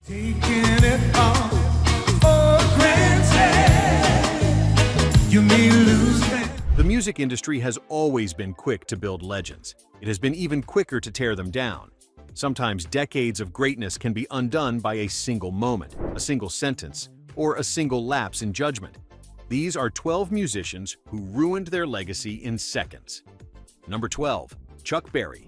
Taking it all for granted. You may lose that. The music industry has always been quick to build legends. It has been even quicker to tear them down. Sometimes decades of greatness can be undone by a single moment, a single sentence, or a single lapse in judgment. These are 12 musicians who ruined their legacy in seconds. Number 12. Chuck Berry.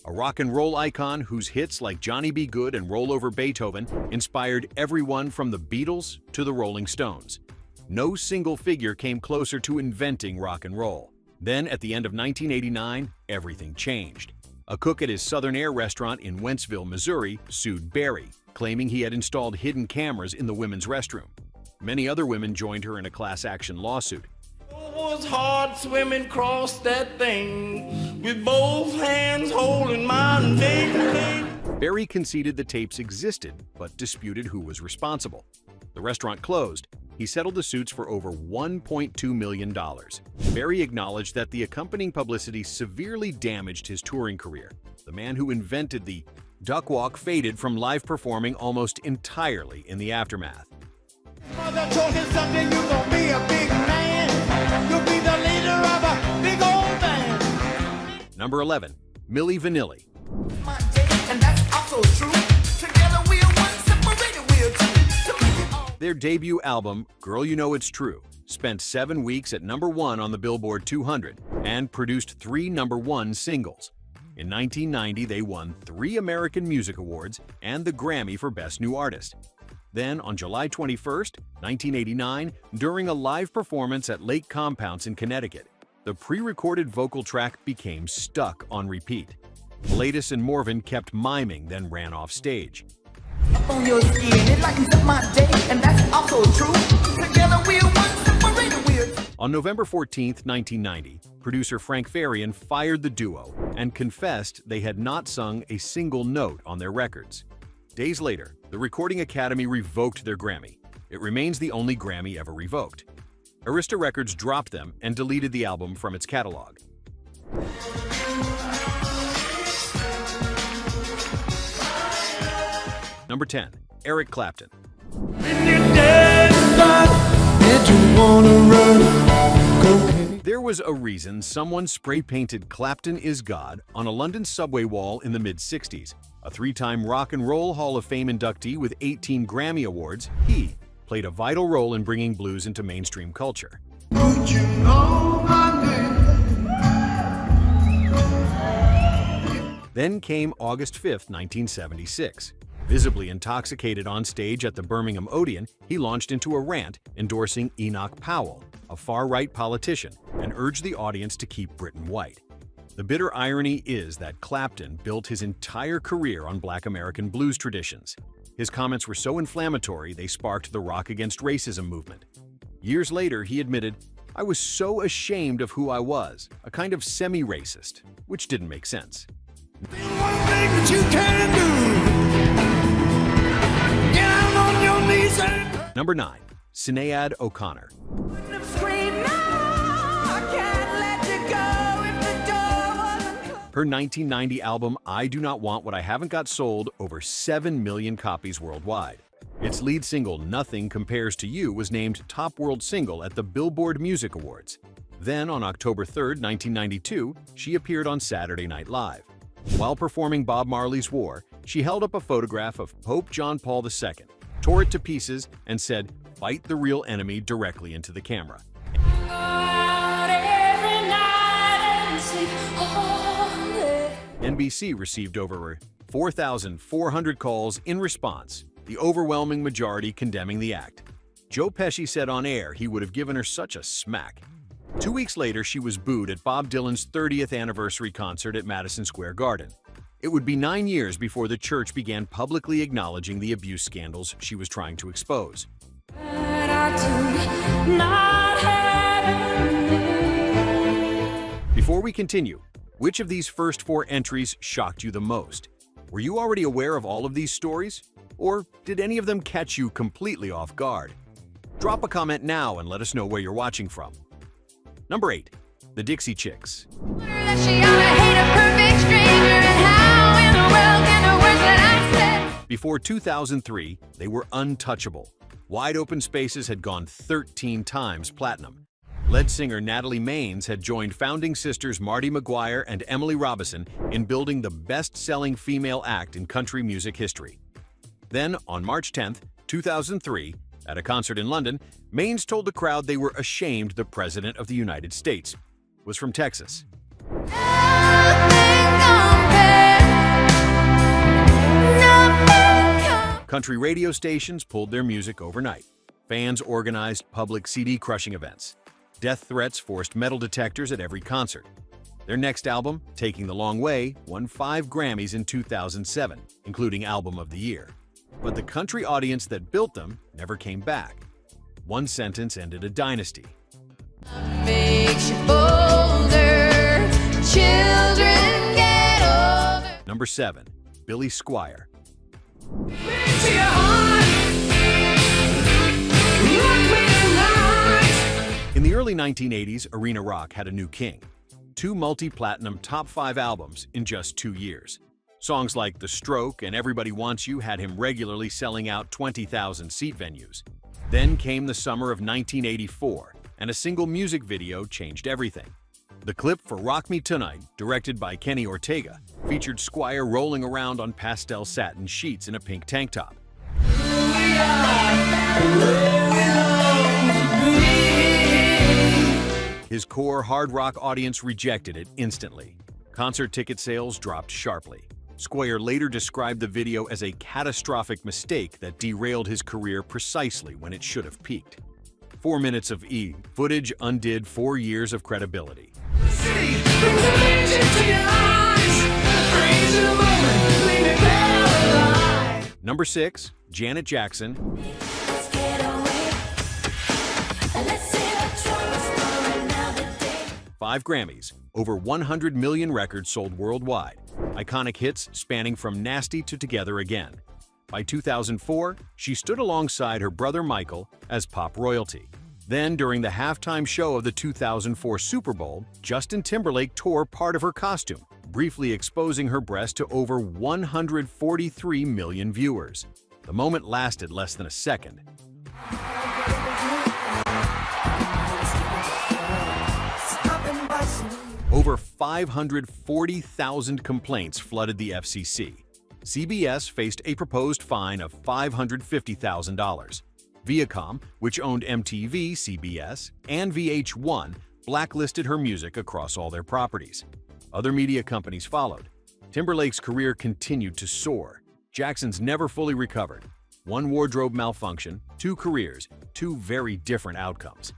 A rock and roll icon whose hits like Johnny B. Good and Roll Over Beethoven inspired everyone from the Beatles to the Rolling Stones. No single figure came closer to inventing rock and roll. Then, at the end of 1989, everything changed. A cook at his Southern Air restaurant in Wentzville, Missouri, sued Berry, claiming he had installed hidden cameras in the women's restroom. Many other women joined her in a class-action lawsuit. It was hard swimming across that thing with both hands holding my neck. Berry conceded the tapes existed, but disputed who was responsible. The restaurant closed. He settled the suits for over $1.2 million. Berry acknowledged that the accompanying publicity severely damaged his touring career. The man who invented the duck walk faded from live performing almost entirely in the aftermath. Mother told him someday you're gonna be a big man. You'll be the leader of a big old band. Number 11. Millie Vanilli. My day, and that's also true. Together we are one, separated we are two. Their debut album, Girl You Know It's True, spent 7 weeks at number 1 on the Billboard 200 and produced 3 number 1 singles. In 1990, they won 3 American Music Awards and the Grammy for Best New Artist. Then, on July 21, 1989, during a live performance at Lake Compounce in Connecticut, the pre-recorded vocal track became stuck on repeat. Lattis and Morvan kept miming, then ran off stage. On your skin, it lightens up my day, and that's also true. Together we are one, separated we are two. On November 14, 1990, producer Frank Farian fired the duo and confessed they had not sung a single note on their records. Days later, the Recording Academy revoked their Grammy. It remains the only Grammy ever revoked. Arista Records dropped them and deleted the album from its catalog. Number 10. Eric Clapton. There was a reason someone spray-painted "Clapton is God" on a London subway wall in the mid-60s. A 3-time Rock and Roll Hall of Fame inductee with 18 Grammy Awards, he played a vital role in bringing blues into mainstream culture. Don't you know my name? Then came August 5, 1976. Visibly intoxicated on stage at the Birmingham Odeon, he launched into a rant endorsing Enoch Powell, a far-right politician, and urged the audience to keep Britain white. The bitter irony is that Clapton built his entire career on Black American blues traditions. His comments were so inflammatory they sparked the Rock Against Racism movement. Years later, he admitted, "I was so ashamed of who I was, a kind of semi-racist," which didn't make sense. One thing that you can do. Get out on your knees and Number 9. Sinead O'Connor. Her 1990 album, I Do Not Want What I Haven't Got sold over 7 million copies worldwide. Its lead single, Nothing Compares to You, was named Top World Single at the Billboard Music Awards. Then, on October 3, 1992, she appeared on Saturday Night Live. While performing Bob Marley's War, she held up a photograph of Pope John Paul II, tore it to pieces, and said, "Fight the real enemy," directly into the camera. NBC received over 4,400 calls in response, the overwhelming majority condemning the act. Joe Pesci said on air he would have given her such a smack. 2 weeks later, she was booed at Bob Dylan's 30th anniversary concert at Madison Square Garden. It would be 9 years before the church began publicly acknowledging the abuse scandals she was trying to expose. Before we continue, which of these first 4 entries shocked you the most? Were you already aware of all of these stories? Or did any of them catch you completely off guard? Drop a comment now and let us know where you're watching from. Number 8. The Dixie Chicks. That she Before 2003, they were untouchable. Wide Open Spaces had gone 13 times platinum. Lead singer Natalie Maines had joined founding sisters Marty McGuire and Emily Robison in building the best-selling female act in country music history. Then, on March 10, 2003, at a concert in London, Maines told the crowd they were ashamed the President of the United States was from Texas. Country radio stations pulled their music overnight. Fans organized public CD-crushing events. Death threats forced metal detectors at every concert. Their next album, Taking the Long Way, won 5 Grammys in 2007, including Album of the Year. But the country audience that built them never came back. One sentence ended a dynasty. Makes you bolder, children get older. Number 7. Billy Squire. In the early 1980s, arena rock had a new king. 2 multi-platinum top 5 albums in just 2 years. Songs like The Stroke and Everybody Wants You had him regularly selling out 20,000-seat venues. Then came the summer of 1984, and a single music video changed everything. The clip for Rock Me Tonight, directed by Kenny Ortega, featured Squire rolling around on pastel satin sheets in a pink tank top. His core hard rock audience rejected it instantly. Concert ticket sales dropped sharply. Squire later described the video as a catastrophic mistake that derailed his career precisely when it should have peaked. 4 minutes of footage undid 4 years of credibility. Number 6. Janet Jackson. 5 Grammys, over 100 million records sold worldwide, iconic hits spanning from Nasty to Together Again. By 2004, she stood alongside her brother Michael as pop royalty. Then, during the halftime show of the 2004 Super Bowl, Justin Timberlake tore part of her costume, briefly exposing her breast to over 143 million viewers. The moment lasted less than a second. Over 540,000 complaints flooded the FCC. CBS faced a proposed fine of $550,000. Viacom, which owned MTV, CBS, and VH1, blacklisted her music across all their properties. Other media companies followed. Timberlake's career continued to soar. Jackson's never fully recovered. 1 wardrobe malfunction, 2 careers, 2 very different outcomes.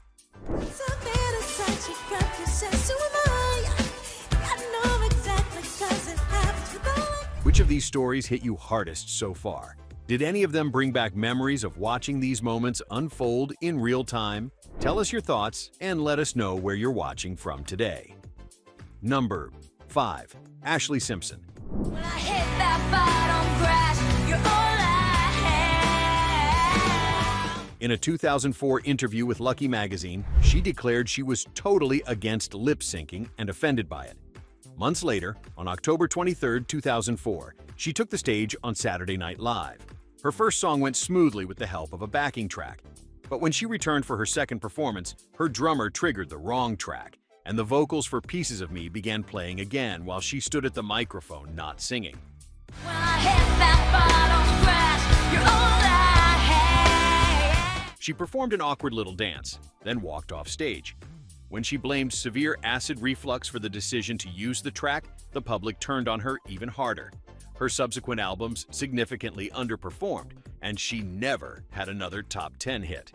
Which of these stories hit you hardest so far? Did any of them bring back memories of watching these moments unfold in real time? Tell us your thoughts and let us know where you're watching from today. Number 5. Ashley Simpson. When I hit that bottom crash, you're all I have. In a 2004 interview with Lucky Magazine, she declared she was totally against lip syncing and offended by it. Months later, on October 23, 2004, she took the stage on Saturday Night Live. Her first song went smoothly with the help of a backing track. But when she returned for her second performance, her drummer triggered the wrong track, and the vocals for Pieces of Me began playing again while she stood at the microphone not singing. When I hit that bottom crash, you're all I have. She performed an awkward little dance, then walked off stage. When she blamed severe acid reflux for the decision to use the track, the public turned on her even harder. Her subsequent albums significantly underperformed, and she never had another top 10 hit.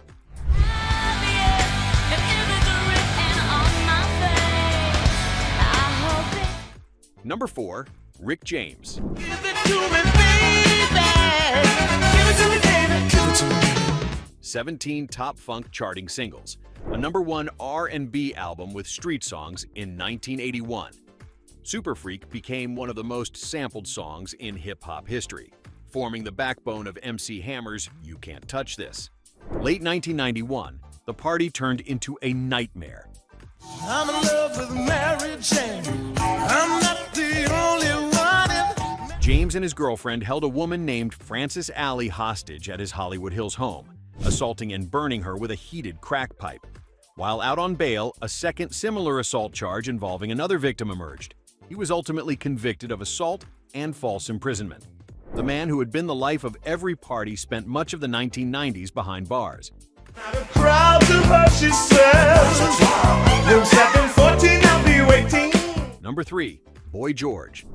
Number 4. Rick James. Give it to me, baby. Give it to me, baby. Give it to me. 17 top funk charting singles, a number 1 R&B album with street songs in 1981. Super Freak became one of the most sampled songs in hip-hop history, forming the backbone of MC Hammer's You Can't Touch This. Late 1991, the party turned into a nightmare. I'm in love with Mary Jane. I'm not the only one. James and his girlfriend held a woman named Frances Alley hostage at his Hollywood Hills home, assaulting and burning her with a heated crack pipe. While out on bail, a second similar assault charge involving another victim emerged. He was ultimately convicted of assault and false imprisonment. The man who had been the life of every party spent much of the 1990s behind bars. Number 3. Boy George.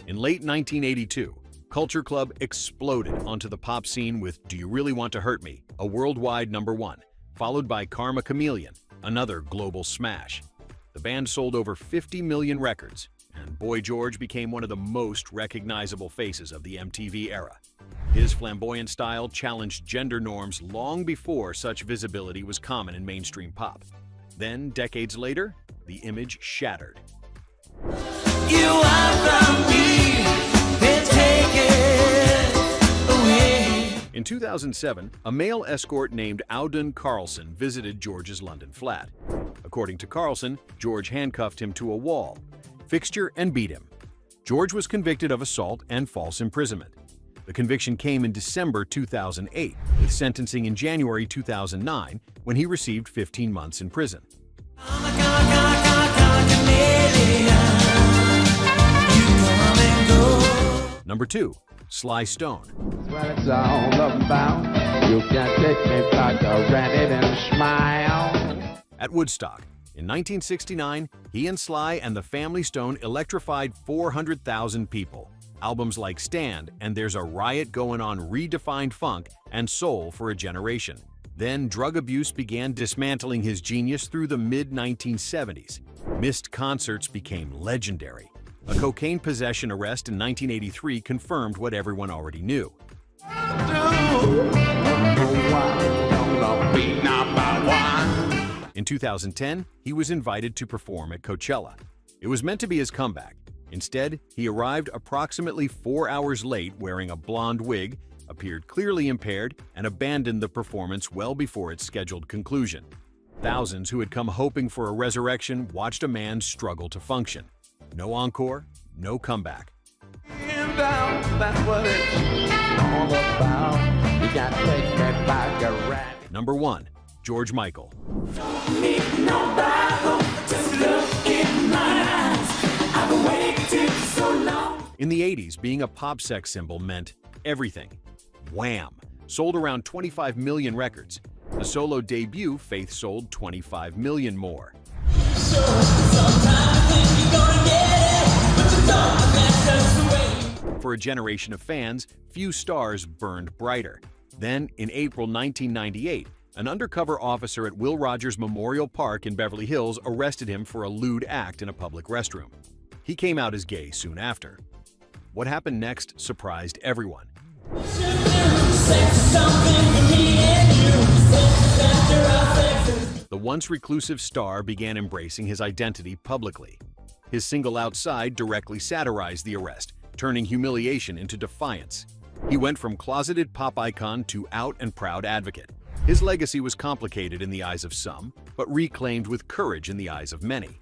In late 1982, Culture Club exploded onto the pop scene with Do You Really Want to Hurt Me, a worldwide #1, followed by Karma Chameleon, another global smash. The band sold over 50 million records, and Boy George became one of the most recognizable faces of the MTV era. His flamboyant style challenged gender norms long before such visibility was common in mainstream pop. Then, decades later, the image shattered. You are from me, then take it away. In 2007, a male escort named Audun Carlson visited George's London flat. According to Carlson, George handcuffed him to a wall, fixture, and beat him. George was convicted of assault and false imprisonment. The conviction came in December 2008, with sentencing in January 2009, when he received 15 months in prison. Number 2. Sly Stone. What it's all about. You can take me back to Reddit and smile. At Woodstock, in 1969, he and Sly and the Family Stone electrified 400,000 people. Albums like Stand and There's a Riot Going On redefined funk and soul for a generation. Then drug abuse began dismantling his genius through the mid-1970s. Missed concerts became legendary. A cocaine possession arrest in 1983 confirmed what everyone already knew. In 2010, he was invited to perform at Coachella. It was meant to be his comeback. Instead, he arrived approximately 4 hours late wearing a blonde wig, appeared clearly impaired, and abandoned the performance well before its scheduled conclusion. Thousands who had come hoping for a resurrection watched a man struggle to function. No encore, no comeback. Number 1. George Michael. In the 80s, being a pop sex symbol meant everything. Wham! Sold around 25 million records. The solo debut, Faith, sold 25 million more. For a generation of fans, few stars burned brighter. Then, in April 1998, an undercover officer at Will Rogers Memorial Park in Beverly Hills arrested him for a lewd act in a public restroom. He came out as gay soon after. What happened next surprised everyone. The once reclusive star began embracing his identity publicly. His single Outside directly satirized the arrest, turning humiliation into defiance. He went from closeted pop icon to out and proud advocate. His legacy was complicated in the eyes of some, but reclaimed with courage in the eyes of many.